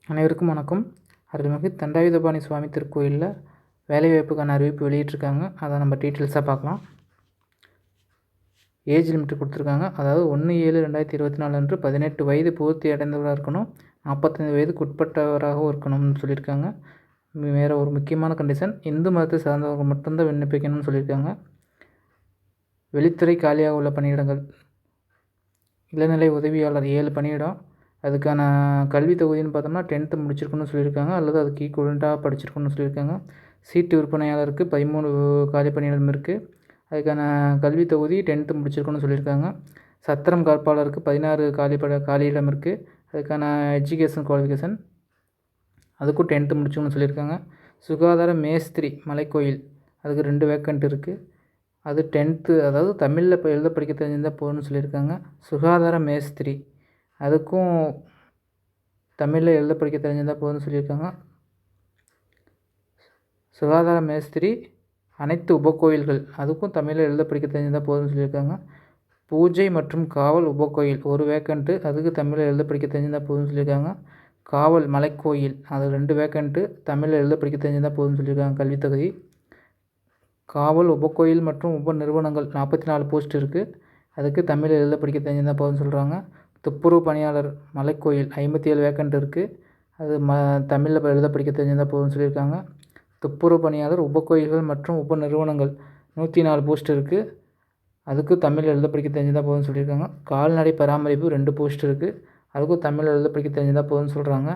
அனைவருக்கும் வணக்கம். அருள்மிகு தண்டாயுதபாணி சுவாமி திருக்கோயிலில் வேலைவாய்ப்புக்கான அறிவிப்பு வெளியிட்டிருக்காங்க. அதை நம்ம டீட்டெயில்ஸாக பார்க்கலாம். ஏஜ் லிமிட் கொடுத்துருக்காங்க. அதாவது 1/7/2024 அன்று 18 வயது பூர்த்தி அடைந்தவராக இருக்கணும், 45 வயதுக்கு உட்பட்டவராகவும் இருக்கணும்னு சொல்லியிருக்காங்க. வேறு ஒரு முக்கியமான கண்டிஷன், இந்து மதத்தை சார்ந்தவர்கள் மட்டும்தான் விண்ணப்பிக்கணும்னு சொல்லியிருக்காங்க. வெளித்துறை காலியாக உள்ள பணியிடங்கள் இளநிலை உதவியாளர் 7 பணியிடம். அதுக்கான கல்வி தொகுதின்னு பார்த்தோம்னா 10th முடிச்சிருக்கணும்னு சொல்லியிருக்காங்க, அல்லது அதுக்கு ஈக்குவலண்ட்டாக படிச்சிருக்கணும்னு சொல்லியிருக்காங்க. சீட்டு விற்பனையாளருக்கு 13 காலி பணியிடம் இருக்குது. அதுக்கான கல்வி தொகுதி 10th முடிச்சிருக்கணும்னு சொல்லியிருக்காங்க. சத்திரம் காப்பாளருக்கு 16 காலியிடம் இருக்குது. அதுக்கான எஜுகேஷன் குவாலிஃபிகேஷன் அதுக்கும் 10th முடிச்சுக்கணும்னு சொல்லியிருக்காங்க. சுகாதார மேஸ்திரி மலைக்கோயில் அதுக்கு 2 வேக்கண்ட் இருக்குது. அது 10th, அதாவது தமிழில் இப்போ எழுத படிக்க தெரிஞ்சிருந்தால் போகணும்னு சொல்லியிருக்காங்க. சுகாதார மேஸ்திரி அதுக்கும் தமிழில் எழுத படிக்க தெரிஞ்சிருந்தால் போதும்னு சொல்லியிருக்காங்க. சுகாதார மேஸ்திரி அனைத்து உபகோயில்கள் அதுக்கும் தமிழில் எழுத படிக்க தெரிஞ்சிருந்தால் போதும்னு சொல்லியிருக்காங்க. பூஜை மற்றும் காவல் உபகோயில் ஒரு வேக்கண்ட்டு, அதுக்கு தமிழில் எழுத படிக்க தெரிஞ்சிருந்தால் போதும்னு சொல்லியிருக்காங்க. காவல் மலைக்கோயில் அது 2 வேக்கண்ட்டு, தமிழில் எழுத படிக்க தெரிஞ்சிருந்தால் போதும்னு சொல்லியிருக்காங்க கல்வி தகுதி. காவல் உபகோயில் மற்றும் உப நிறுவனங்கள் 44 போஸ்ட் இருக்குது. அதுக்கு தமிழில் எழுத படிக்க தெரிஞ்சிருந்தால் போதும்னு சொல்கிறாங்க. துப்புரவு பணியாளர் மலைக்கோயில் 57 வேக்கண்ட் இருக்குது. அது தமிழில் எழுத படிக்க தெரிஞ்சிருந்தால் போதும்னு சொல்லியிருக்காங்க. துப்புரவு பணியாளர் உபகோயில்கள் மற்றும் உப நிறுவனங்கள் 104 போஸ்ட் இருக்குது. அதுக்கு தமிழில் எழுத படிக்க தெரிஞ்சிருந்தால் போதும்னு சொல்லியிருக்காங்க. கால்நடை பராமரிப்பு 2 போஸ்ட் இருக்குது. அதுக்கும் தமிழில் எழுத படிக்க தெரிஞ்சிருந்தால் போதும்னு சொல்கிறாங்க.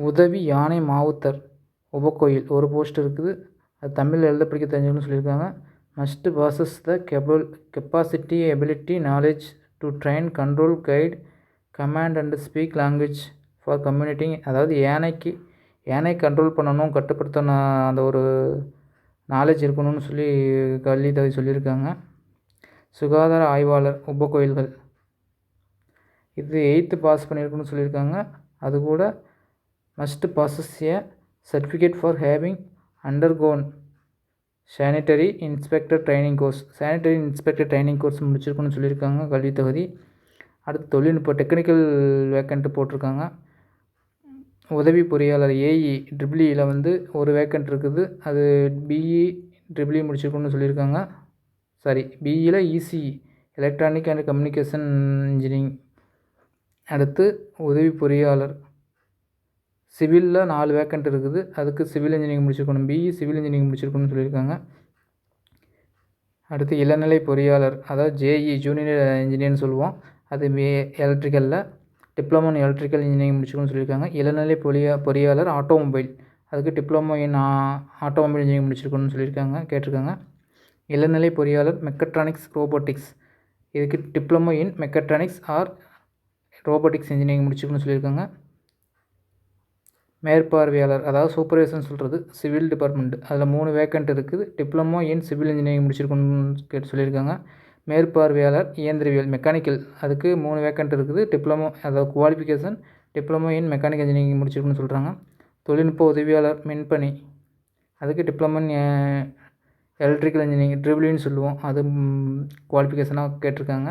உதவி யானை மாவுத்தர் உபகோயில் ஒரு போஸ்ட் இருக்குது. அது தமிழில் எழுத படிக்க தெரிஞ்சுக்கணும்னு சொல்லியிருக்காங்க. Must possess the capacity ability knowledge to train control guide command and speak language for communicating. அதாவது யானை கண்ட்ரோல் பண்ணணும், கட்டுப்படுத்தணும், அந்த ஒரு நாலேஜ் இருக்கணும்னு சொல்லி கல்வி தகுதி சொல்லியிருக்காங்க. சுகாதார ஆய்வாளர் உபகோயில்கள் இது 8th பாஸ் பண்ணியிருக்கணும்னு சொல்லியிருக்காங்க. அது கூட must possess a certificate for having undergone sanitary inspector training course முடிச்சிருக்கணும்னு சொல்லியிருக்காங்க கல்வி தகுதி. அடுத்து தொழில்நுட்ப டெக்னிக்கல் வேக்கண்ட்டு போட்டிருக்காங்க. உதவி பொறியாளர் ஏஇ EEE வந்து ஒரு வேக்கண்ட் இருக்குது. அது பிஇ EEE முடிச்சிருக்கணும்னு சொல்லியிருக்காங்க. பிஇயில் ECE electronic and communication engineering. அடுத்து உதவி பொறியாளர் சிவிலில் 4 வேக்கண்ட் இருக்குது. அதுக்கு சிவில் இன்ஜினியரிங் முடிச்சிருக்கணும், பிஇ சிவில் இன்ஜினியரிங் முடிச்சிருக்கணும்னு சொல்லியிருக்காங்க. அடுத்து இளநிலை பொறியாளர், அதாவது ஜேஇ ஜூனியர் இன்ஜினியர்னு சொல்லுவோம், அது எலக்ட்ரிக்கலில் டிப்ளமோ இன் எலக்ட்ரிக்கல் இன்ஜினியரிங் முடிச்சிருக்கணும்னு சொல்லியிருக்காங்க. இளநிலை பொறியாளர் ஆட்டோமொபைல் அதுக்கு டிப்ளமோ இன் ஆட்டோமொபைல் இன்ஜினியரிங் முடிச்சிருக்கணும்னு கேட்டிருக்காங்க. இளநிலை பொறியாளர் மெக்கட்ரானிக்ஸ் ரோபோட்டிக்ஸ் இதுக்கு diploma in mechatronics or robotics engineering முடிச்சிருக்கணும்னு சொல்லியிருக்காங்க. மேற்பார்வையாளர், அதாவது சூப்பர்வைசர்னு சொல்கிறது சிவில் டிபார்ட்மெண்ட், அதில் 3 வேக்கண்ட் இருக்குது. டிப்ளமோ இன் சிவில் இன்ஜினியரிங் முடிச்சிருக்கணும்னு சொல்லியிருக்காங்க. மேற்பார்வையாளர் இயந்திரவியல் மெக்கானிக்கல் அதுக்கு 3 வேக்கண்ட் இருக்குது. டிப்ளமோ, அதாவது qualification diploma in mechanical engineering முடிச்சிருக்கணும்னு சொல்கிறாங்க. தொழில்நுட்ப உதவியாளர் மின்பணி அதுக்கு டிப்ளமோ இன் எலக்ட்ரிக்கல் இன்ஜினியரிங் EEEன்னு சொல்லுவோம், அது குவாலிஃபிகேஷனாக கேட்டிருக்காங்க.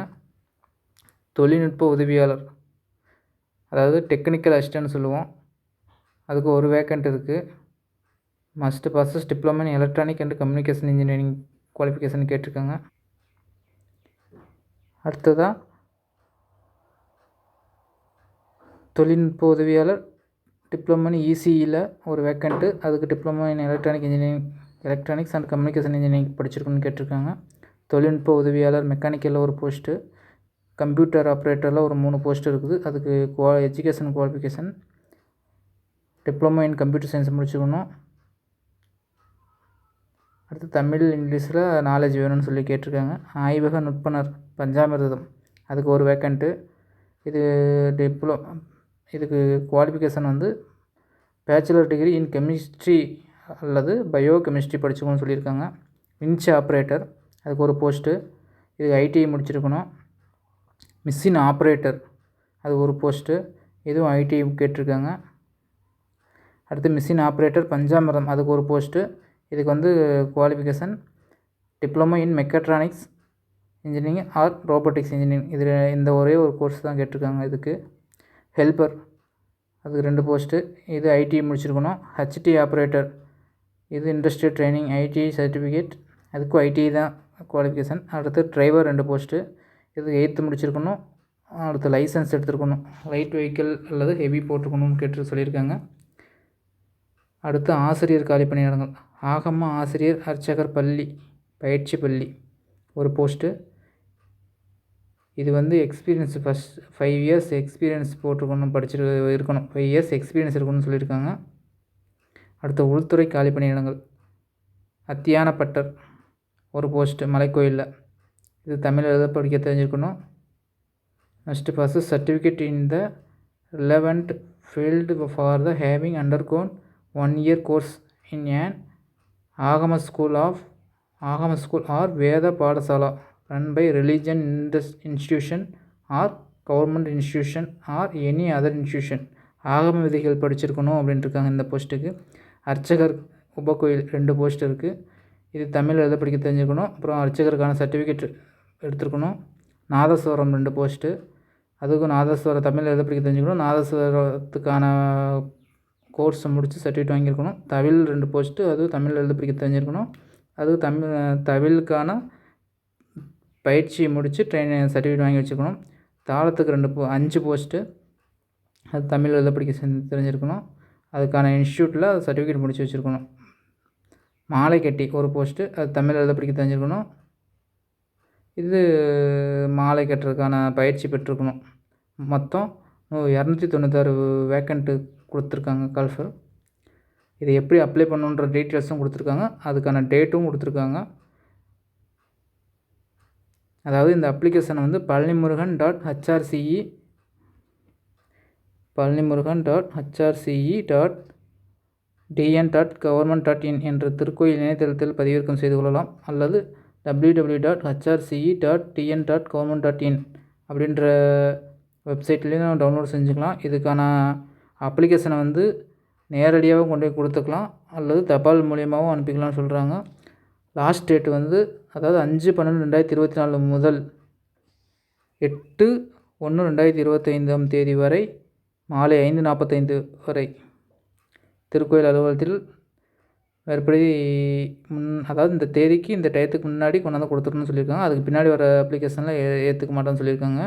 தொழில்நுட்ப உதவியாளர், அதாவது டெக்னிக்கல் அசிஸ்டன்ட் சொல்லுவோம், அதுக்கு ஒரு வேக்கண்ட் இருக்குது. Must bosses diploma in electronic and communication engineering qualification கேட்டிருக்காங்க. அடுத்ததாக தொழில்நுட்ப உதவியாளர் டிப்ளமோ இன் இசிஇயில் ஒரு வேக்கண்ட்டு, அதுக்கு diploma in electronics and communication engineering படிச்சிருக்கணும்னு கேட்டிருக்காங்க. தொழில்நுட்ப உதவியாளர் மெக்கானிக்கலில் ஒரு போஸ்ட்டு, கம்ப்யூட்டர் ஆப்ரேட்டரில் ஒரு 3 போஸ்ட் இருக்குது. அதுக்கு education qualification diploma in computer science முடிச்சுக்கணும். அடுத்து தமிழ் இங்கிலீஷில் நாலேஜ் வேணும்னு சொல்லி கேட்டிருக்காங்க. ஆய்வக நுட்பனர் பஞ்சாமிர்தம் அதுக்கு ஒரு வேக்கண்ட்டு. இதுக்கு குவாலிஃபிகேஷன் வந்து பேச்சுலர் டிகிரி இன் கெமிஸ்ட்ரி அல்லது பயோ கெமிஸ்ட்ரி படிச்சுக்கணும்னு சொல்லியிருக்காங்க. விஞ்ச் ஆப்ரேட்டர் அதுக்கு ஒரு போஸ்ட்டு, இதுக்கு ஐடிஐ முடிச்சிருக்கணும். மிஷின் ஆப்ரேட்டர் அது ஒரு போஸ்ட்டு, இதுவும் ஐடிஐ கேட்டிருக்காங்க. அடுத்து மிஷின் ஆப்ரேட்டர் பஞ்சாமிர்தம் அதுக்கு ஒரு போஸ்ட்டு, இதுக்கு வந்து qualification diploma in mechatronics engineering or robotics engineering இதில் இந்த ஒரே ஒரு கோர்ஸ் தான் கேட்டிருக்காங்க. இதுக்கு ஹெல்ப்பர் அதுக்கு 2 போஸ்ட்டு. இது ஐடி முடிச்சிருக்கணும். ஹெச்டி ஆப்ரேட்டர் இது இண்டஸ்ட்ரியல் ட்ரைனிங் ஐடி சர்டிஃபிகேட், அதுக்கும் ஐடி தான் குவாலிஃபிகேஷன். அடுத்து டிரைவர் 2 போஸ்ட்டு. இது 8th முடிச்சிருக்கணும். அடுத்து லைசன்ஸ் எடுத்துருக்கணும். லைட் வெஹிக்கிள் அல்லது ஹெவி போட்டிருக்கணும்னு கேட்டு சொல்லியிருக்காங்க. அடுத்து ஆசிரியர் காலி பணியிடங்கள். ஆகம ஆசிரியர், அர்ச்சகர் பள்ளி, பயிற்சி பள்ளி ஒரு போஸ்ட்டு. இது வந்து எக்ஸ்பீரியன்ஸ் ஃபஸ்ட் 5 years எக்ஸ்பீரியன்ஸ் போட்டிருக்கணும், இருக்கணும். 5 years எக்ஸ்பீரியன்ஸ் இருக்கணும்னு சொல்லியிருக்காங்க. அடுத்து உள்துறை காலி பணியிடங்கள். அத்தியானப்பட்டர் ஒரு போஸ்ட்டு மலைக்கோயிலில். இது தமிழ் எழுத படிக்க தெரிஞ்சிருக்கணும். Next pass certificate in the relevant field for the having undergone 1 year course in an Agama school or வேத Patasala run by religion institution or government institution or any other institution. ஆகம விதிகள் படிச்சிருக்கணும் அப்படின்ட்டு இருக்காங்க இந்த போஸ்ட்டுக்கு. அர்ச்சகர் உபகோயில் 2 போஸ்ட் இருக்குது. இது தமிழ் எழுத படிக்க தெரிஞ்சுக்கணும். அப்புறம் அர்ச்சகருக்கான சர்டிஃபிகேட் எடுத்துருக்கணும். நாதஸ்வரம் 2 போஸ்ட்டு. அதுக்கும் நாதஸ்வரம் தமிழ் எழுத படிக்க தெரிஞ்சுக்கணும். நாதஸ்வரத்துக்கான கோர்ஸ் முடித்து சர்டிஃபிகேட் வாங்கியிருக்கணும். தவில் 2 போஸ்ட்டு. அதுவும் தமிழ் எழுத படிக்க தெரிஞ்சிருக்கணும். அதுவும் தவிலுக்கான பயிற்சி முடித்து சர்டிஃபிகேட் வாங்கி வச்சுக்கணும். தாளத்துக்கு 5 போஸ்ட்டு. அது தமிழ் எழுத படிக்க தெரிஞ்சிருக்கணும். அதுக்கான இன்ஸ்டியூட்டில் சர்டிஃபிகேட் முடித்து வச்சுருக்கணும். மாலை கட்டி ஒரு போஸ்ட்டு. அது தமிழ் எழுத படிக்க தெரிஞ்சிருக்கணும். இது மாலை கட்டுறதுக்கான பயிற்சி பெற்றிருக்கணும். மொத்தம் 296 வேக்கண்ட்டு கொடுத்துருக்காங்க கால்ஃபர். இதை எப்படி அப்ளை பண்ணுன்ற டீட்டெயில்ஸும் கொடுத்துருக்காங்க. அதுக்கான டேட்டும் கொடுத்துருக்காங்க. அதாவது இந்த அப்ளிகேஷனை வந்து palnimurugan.hrce.dn.government.in என்ற திருக்கோயில் இணையதளத்தில் பதிவிறக்கம் செய்து கொள்ளலாம். அல்லது www.hrce.dn.government.in அப்படின்ற வெப்சைட்லேயும் டவுன்லோட் செஞ்சுக்கலாம். இதுக்கான அப்ளிகேஷனை வந்து நேரடியாகவும் கொண்டு போய் கொடுத்துக்கலாம், அல்லது தபால் மூலியமாகவும் அனுப்பிக்கலாம்னு சொல்கிறாங்க. லாஸ்ட் டேட் வந்து அதாவது 5/12/2024 முதல் 8/1/2025 தேதி வரை மாலை 5:45 வரை திருக்கோயில் அலுவலகத்தில் மேற்படி அதாவது இந்த தேதிக்கு இந்த டயத்துக்கு முன்னாடி கொண்டாந்து கொடுத்துருன்னு சொல்லியிருக்காங்க. அதுக்கு பின்னாடி வர அப்ளிகேஷனில் ஏற்றுக்க மாட்டேன்னு சொல்லியிருக்காங்க.